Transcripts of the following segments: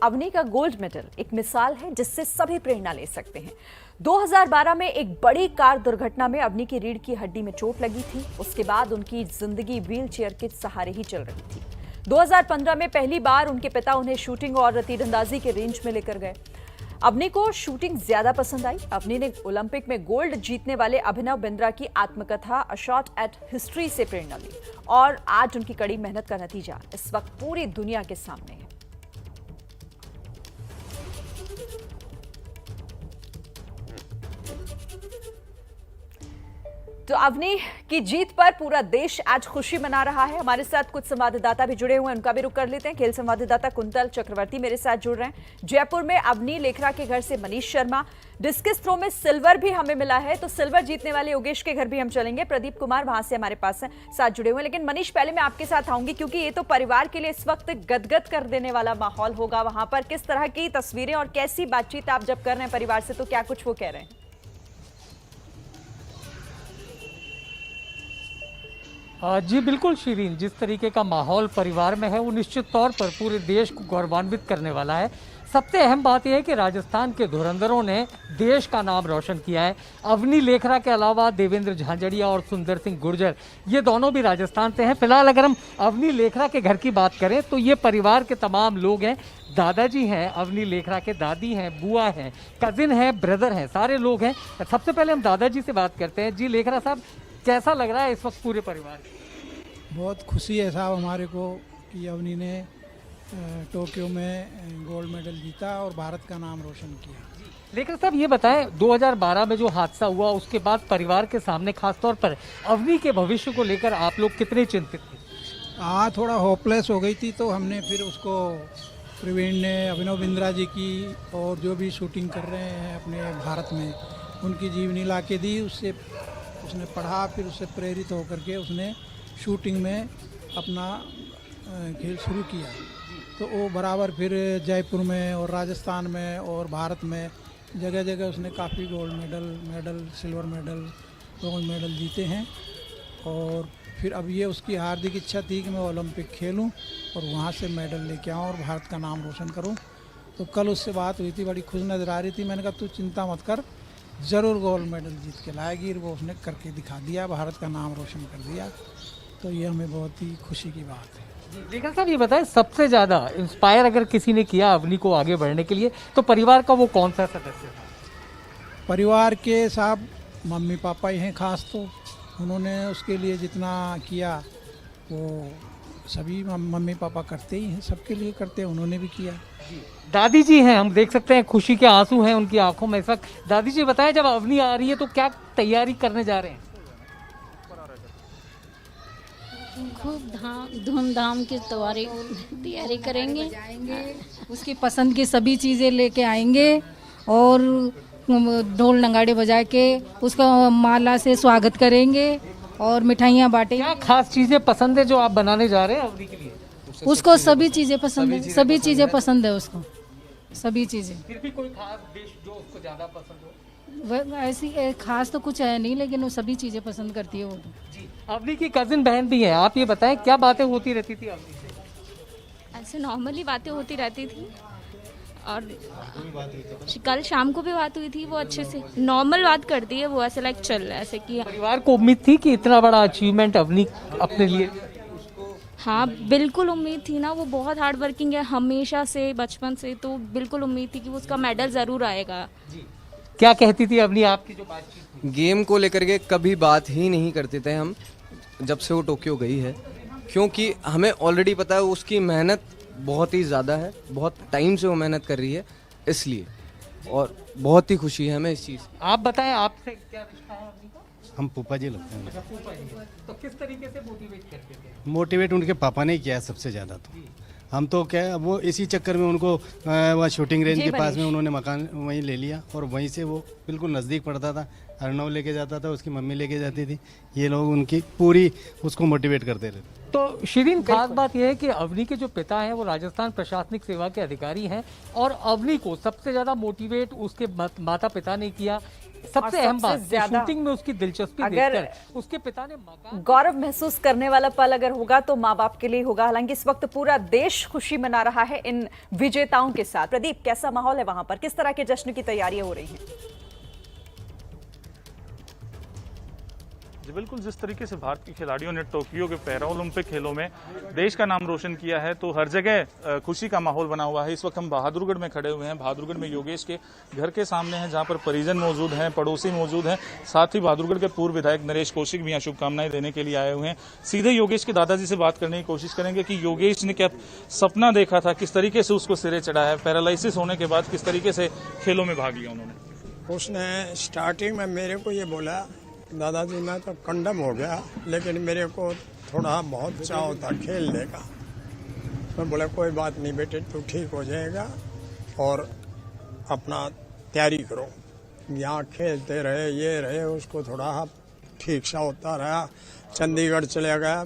अवनी का gold medal एक मिसाल है जिससे सभी प्रेरणा ले सकते हैं। 2012 में एक बड़ी कार दुर्घटना में अवनी की रीढ़ की हड्डी में चोट लगी थी। उसके बाद उनकी जिंदगी व्हील चेयर के सहारे ही चल रही थी। 2015 में पहली बार उनके पिता उन्हें शूटिंग और तीरंदाजी के रेंज में लेकर गए। अवनी को शूटिंग ज्यादा पसंद आई। अवनी ने ओलंपिक में गोल्ड जीतने वाले अभिनव बिंद्रा की आत्मकथा अ शॉट एट हिस्ट्री से प्रेरणा ली और आज उनकी कड़ी मेहनत का नतीजा इस वक्त पूरी दुनिया के सामने है। तो अवनी की जीत पर पूरा देश आज खुशी मना रहा है। हमारे साथ कुछ संवाददाता भी जुड़े हुए हैं, उनका भी रुख कर लेते हैं। खेल संवाददाता कुंतल चक्रवर्ती मेरे साथ जुड़ रहे हैं। जयपुर में अवनी लेखरा के घर से मनीष शर्मा, डिस्कस थ्रो में सिल्वर भी हमें मिला है, तो सिल्वर जीतने वाले योगेश के घर भी हम चलेंगे। प्रदीप कुमार वहां से हमारे पास साथ जुड़े हुए हैं। लेकिन मनीष, पहले मैं आपके साथ आऊंगी क्योंकि ये तो परिवार के लिए इस वक्त गदगद कर देने वाला माहौल होगा। वहां पर किस तरह की तस्वीरें और कैसी बातचीत आप जब कर रहे हैं परिवार से, तो क्या कुछ वो कह रहे हैं? जी बिल्कुल शिरीन, जिस तरीके का माहौल परिवार में है वो निश्चित तौर पर पूरे देश को गौरवान्वित करने वाला है। सबसे अहम बात यह है कि राजस्थान के धुरंधरों ने देश का नाम रोशन किया है। अवनी लेखरा के अलावा देवेंद्र झांझड़िया और सुंदर सिंह गुर्जर, ये दोनों भी राजस्थान से हैं। फिलहाल अगर हम अवनी लेखरा के घर की बात करें तो ये परिवार के तमाम लोग हैं। दादाजी हैं, अवनी लेखरा के दादी हैं, बुआ हैं, कजिन हैं, ब्रदर हैं, सारे लोग हैं। सबसे पहले हम दादाजी से बात करते हैं। जी लेखरा साहब, कैसा लग रहा है इस वक्त पूरे परिवार? बहुत खुशी है साहब हमारे को कि अवनी ने टोक्यो में गोल्ड मेडल जीता और भारत का नाम रोशन किया। लेकिन साहब ये बताएं, 2012 में जो हादसा हुआ उसके बाद परिवार के सामने खासतौर पर अवनी के भविष्य को लेकर आप लोग कितने चिंतित थे? हाँ, थोड़ा होपलेस हो गई थी, तो हमने फिर उसको प्रवीण ने अभिनव बिंद्रा जी की और जो भी शूटिंग कर रहे हैं अपने भारत में, उनकी जीवनी ला के दी। उससे उसने पढ़ा, फिर उससे प्रेरित होकर के उसने शूटिंग में अपना खेल शुरू किया। तो वो बराबर फिर जयपुर में और राजस्थान में और भारत में जगह जगह उसने काफ़ी gold medal, silver medal, bronze medal जीते हैं। और फिर अब ये उसकी हार्दिक इच्छा थी कि मैं ओलंपिक खेलूं और वहाँ से मेडल लेके आऊँ और भारत का नाम रोशन करूं। तो कल उससे बात हुई थी, बड़ी खुश नज़र आ रही थी। मैंने कहा तू चिंता मत कर, ज़रूर गोल्ड मेडल जीत के लाएगी। वो उसने करके दिखा दिया, भारत का नाम रोशन कर दिया। तो ये हमें बहुत ही खुशी की बात है। लेकिन साहब ये बताएं, सबसे ज़्यादा इंस्पायर अगर किसी ने किया अवनी को आगे बढ़ने के लिए तो परिवार का वो कौन सा सदस्य था? परिवार के साहब मम्मी पापा ही हैं खास, तो उन्होंने उसके लिए जितना किया वो सभी मम्मी पापा करते ही हैं, सबके लिए करते हैं, उन्होंने भी किया। दादी जी हैं, हम देख सकते हैं खुशी के आंसू हैं उनकी आंखों में इस वक्त। दादी जी बताएं, जब अवनी आ रही है तो क्या तैयारी करने जा रहे हैं? खूब धूमधाम की तैयारी करेंगे। उसकी पसंद की सभी चीज़ें लेके आएंगे और ढोल नगाड़े बजा के उसका माला से स्वागत करेंगे और मिठाइयाँ बांटेंगे। क्या खास चीज़ें पसंद है जो आप बनाने जा रहे हैं अवनी के लिए? उसको सभी चीज़ें पसंद है, सभी चीज़ें पसंद है उसको, सभी चीज़ें। फिर भी कोई खास डिश जो उसको ज़्यादा पसंद हो? ऐसी खास तो कुछ है नहीं, लेकिन वो सभी चीज़ें पसंद करती है वो। जी, अवनी की कजिन बहन भी है, आप ये बताएं क्या बातें होती रहती थी अवनी से? ऐसे नॉर्मली बातें होती रहती थी और कल शाम को भी बात हुई थी। वो अच्छे से नॉर्मल बात करती है, वो ऐसे लाइक चल रहा है ऐसे कि परिवार को उम्मीद थी कि इतना बड़ा अचीवमेंट अवनी अपने लिए? हाँ बिल्कुल उम्मीद थी ना, वो बहुत हार्ड वर्किंग है हमेशा से, बचपन से, तो बिल्कुल उम्मीद थी कि वो उसका मेडल ज़रूर आएगा। क्या कहती थी अवनी आपकी जो बातचीत? गेम को लेकर के कभी बात ही नहीं करते थे हम जब से वो टोक्यो गई है, क्योंकि हमें ऑलरेडी पता है उसकी मेहनत बहुत ही ज़्यादा है, बहुत टाइम से वो मेहनत कर रही है, इसलिए और बहुत ही खुशी है हमें इस चीज़। आप बताएं, आपसे क्या रिश्ता है अवनी का? हम फूफा जी लगते हैं। अच्छा, फूफा जी। तो किस तरीके से मोटिवेट करते थे? मोटिवेट उनके पापा ने किया है सबसे ज़्यादा। तो हम तो क्या, वो इसी चक्कर में उनको वहाँ शूटिंग रेंज के पास में उन्होंने मकान वहीं ले लिया और वहीं से वो बिल्कुल नज़दीक पड़ता था। अर्नव लेके जाता था, उसकी मम्मी लेके जाती थी, ये लोग उनकी पूरी उसको मोटिवेट करते रहते। तो शिरीन, खास बात यह है कि अवनी के जो पिता हैं वो राजस्थान प्रशासनिक सेवा के अधिकारी हैं और अवनी को सबसे ज़्यादा मोटिवेट उसके माता पिता ने किया। सबसे और अहम सबसे बात कि ज्यादा शूटिंग में उसकी दिलचस्पी अगर देखकर उसके पिता ने मकान गौरव महसूस करने वाला पल अगर होगा तो माँ बाप के लिए होगा। हालांकि इस वक्त पूरा देश खुशी मना रहा है इन विजेताओं के साथ। प्रदीप, कैसा माहौल है वहां पर, किस तरह के जश्न की तैयारियां हो रही हैं? जी बिल्कुल, जिस तरीके से भारत के खिलाड़ियों ने टोक्यो के पैरा ओलंपिक खेलों में देश का नाम रोशन किया है, तो हर जगह खुशी का माहौल बना हुआ है। इस वक्त हम बहादुरगढ़ में खड़े हुए हैं। बहादुरगढ़ में योगेश के घर के सामने हैं, जहां पर परिजन मौजूद हैं, पड़ोसी मौजूद हैं। साथ ही बहादुरगढ़ के पूर्व विधायक नरेश कौशिक भी यहाँ शुभकामनाएं देने के लिए आए हुए हैं। सीधे योगेश के दादाजी से बात करने की कोशिश करेंगे कि योगेश ने क्या सपना देखा था, किस तरीके से उसको सिरे चढ़ा है, पैरालिसिस होने के बाद किस तरीके से खेलों में भाग लिया उन्होंने। उसने स्टार्टिंग में मेरे को ये बोला, दादाजी मैं तो कंडम हो गया, लेकिन मेरे को थोड़ा बहुत चाव था खेलने का। मैं बोला कोई बात नहीं बेटे, तू ठीक हो जाएगा और अपना तैयारी करो। यहाँ खेलते रहे, ये रहे, उसको थोड़ा ठीक सा होता रहा। चंडीगढ़ चले गया,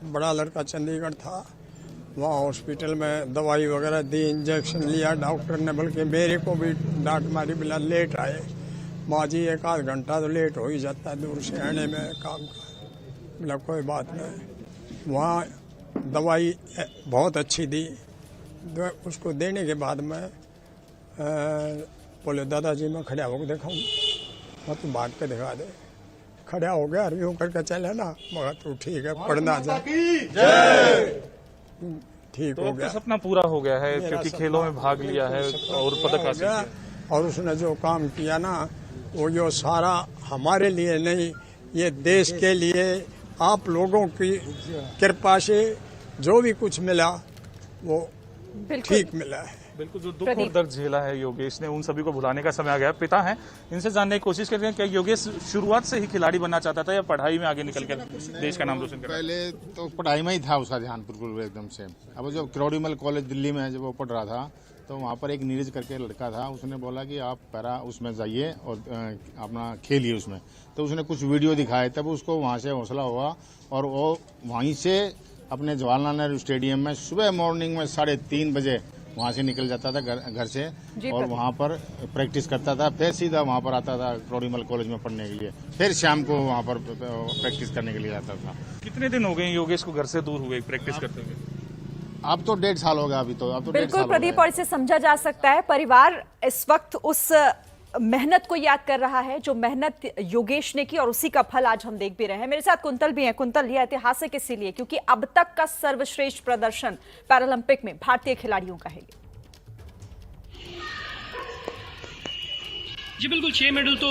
बड़ा लड़का चंडीगढ़ था, वहाँ हॉस्पिटल में दवाई वगैरह दी, इंजेक्शन लिया डॉक्टर ने, बल्कि मेरे को भी डांट मारी, बिना लेट आए। माँ जी 1 आध घंटा तो लेट हो ही जाता है दूर से आने में काम का। बोला कोई बात नहीं। वहाँ दवाई बहुत अच्छी दी, उसको देने के बाद में बोले दादाजी मैं खड़ा होकर दिखाऊँ। मैं तू भाग के दिखा दे। खड़ा हो गया, यूँ करके चले ना, मगर तू ठीक है, पढ़ना जा, ठीक हो गया। सपना पूरा हो गया है क्योंकि खेलों में भाग लिया है और पदक हासिल किया। और उसने जो काम किया ना, वो जो सारा हमारे लिए नहीं, ये देश के लिए आप लोगों की कृपा से जो भी कुछ मिला वो ठीक मिला है। बिल्कुल, जो दुख और दर्द झेला है योगेश ने, उन सभी को भुलाने का समय आ गया। पिता हैं, इनसे जानने की कोशिश करते हैं क्या योगेश शुरुआत से ही खिलाड़ी बनना चाहता था या पढ़ाई में आगे निकल कर देश का नाम रोशन करना? पहले तो पढ़ाई में ही था उसका ध्यान बिल्कुल एकदम से। अब जब क्रोडीमल कॉलेज दिल्ली में जब वो पढ़ रहा था, तो वहाँ पर एक नीरज करके लड़का था, उसने बोला कि आप पैरा उसमें जाइए और अपना खेलिए उसमें। तो उसने कुछ वीडियो दिखाए, तब उसको वहाँ से हौसला हुआ और वो वहीं से अपने जवाहरलाल नेहरू स्टेडियम में सुबह मॉर्निंग में 3:30 बजे वहाँ से निकल जाता था घर से और वहाँ पर प्रैक्टिस करता था। फिर सीधा वहाँ पर आता था क्रोडीमल कॉलेज में पढ़ने के लिए, फिर शाम को वहाँ पर प्रैक्टिस करने के लिए आता था। कितने दिन हो गए योगेश को घर से दूर हुए प्रैक्टिस करते हुए? अब तो 1.5 साल हो गया। अभी तो बिल्कुल प्रदीप, और इसे समझा जा सकता है। परिवार इस वक्त उस मेहनत को याद कर रहा है जो मेहनत योगेश ने की, और उसी का फल आज हम देख भी रहे हैं। मेरे साथ कुंतल भी हैं। कुंतल, यह ऐतिहासिक इसीलिए क्योंकि अब तक का सर्वश्रेष्ठ प्रदर्शन पैरालंपिक में भारतीय खिलाड़ियों का है। जी बिल्कुल, 6 मेडल तो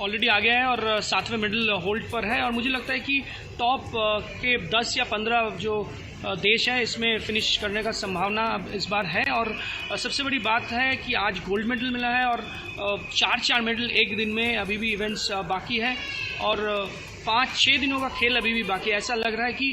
ऑलरेडी आ गया है और 7वें मेडल होल्ड पर है। और मुझे लगता है कि टॉप के 10 या 15 जो देश है इसमें फिनिश करने का संभावना इस बार है। और सबसे बड़ी बात है कि आज गोल्ड मेडल मिला है और 4 मेडल एक दिन में अभी भी इवेंट्स बाकी है और 5-6 दिनों का खेल अभी भी बाकी है। ऐसा लग रहा है कि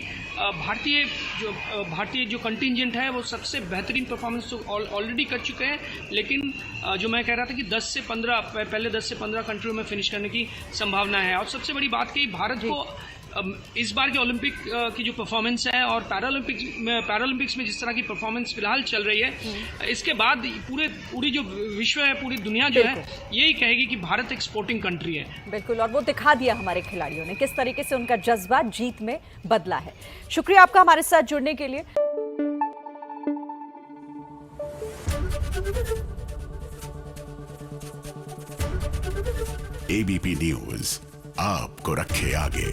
भारतीय जो कंटिंजेंट है वो सबसे बेहतरीन परफॉर्मेंस तो ऑलरेडी कर चुके हैं, लेकिन जो मैं कह रहा था कि 10 से 15 कंट्रियों में फिनिश करने की संभावना है। और सबसे बड़ी बात कि भारत को इस बार के ओलंपिक की जो परफॉर्मेंस है और पैरालंपिक्स में जिस तरह की परफॉर्मेंस फिलहाल चल रही है, इसके बाद पूरी जो विश्व है, पूरी दुनिया जो है, यही कहेगी कि भारत एक स्पोर्टिंग कंट्री है। बिल्कुल, और वो दिखा दिया हमारे खिलाड़ियों ने किस तरीके से उनका जज्बा जीत में बदला है। शुक्रिया आपका हमारे साथ जुड़ने के लिए। एबीपी न्यूज आपको रखे आगे।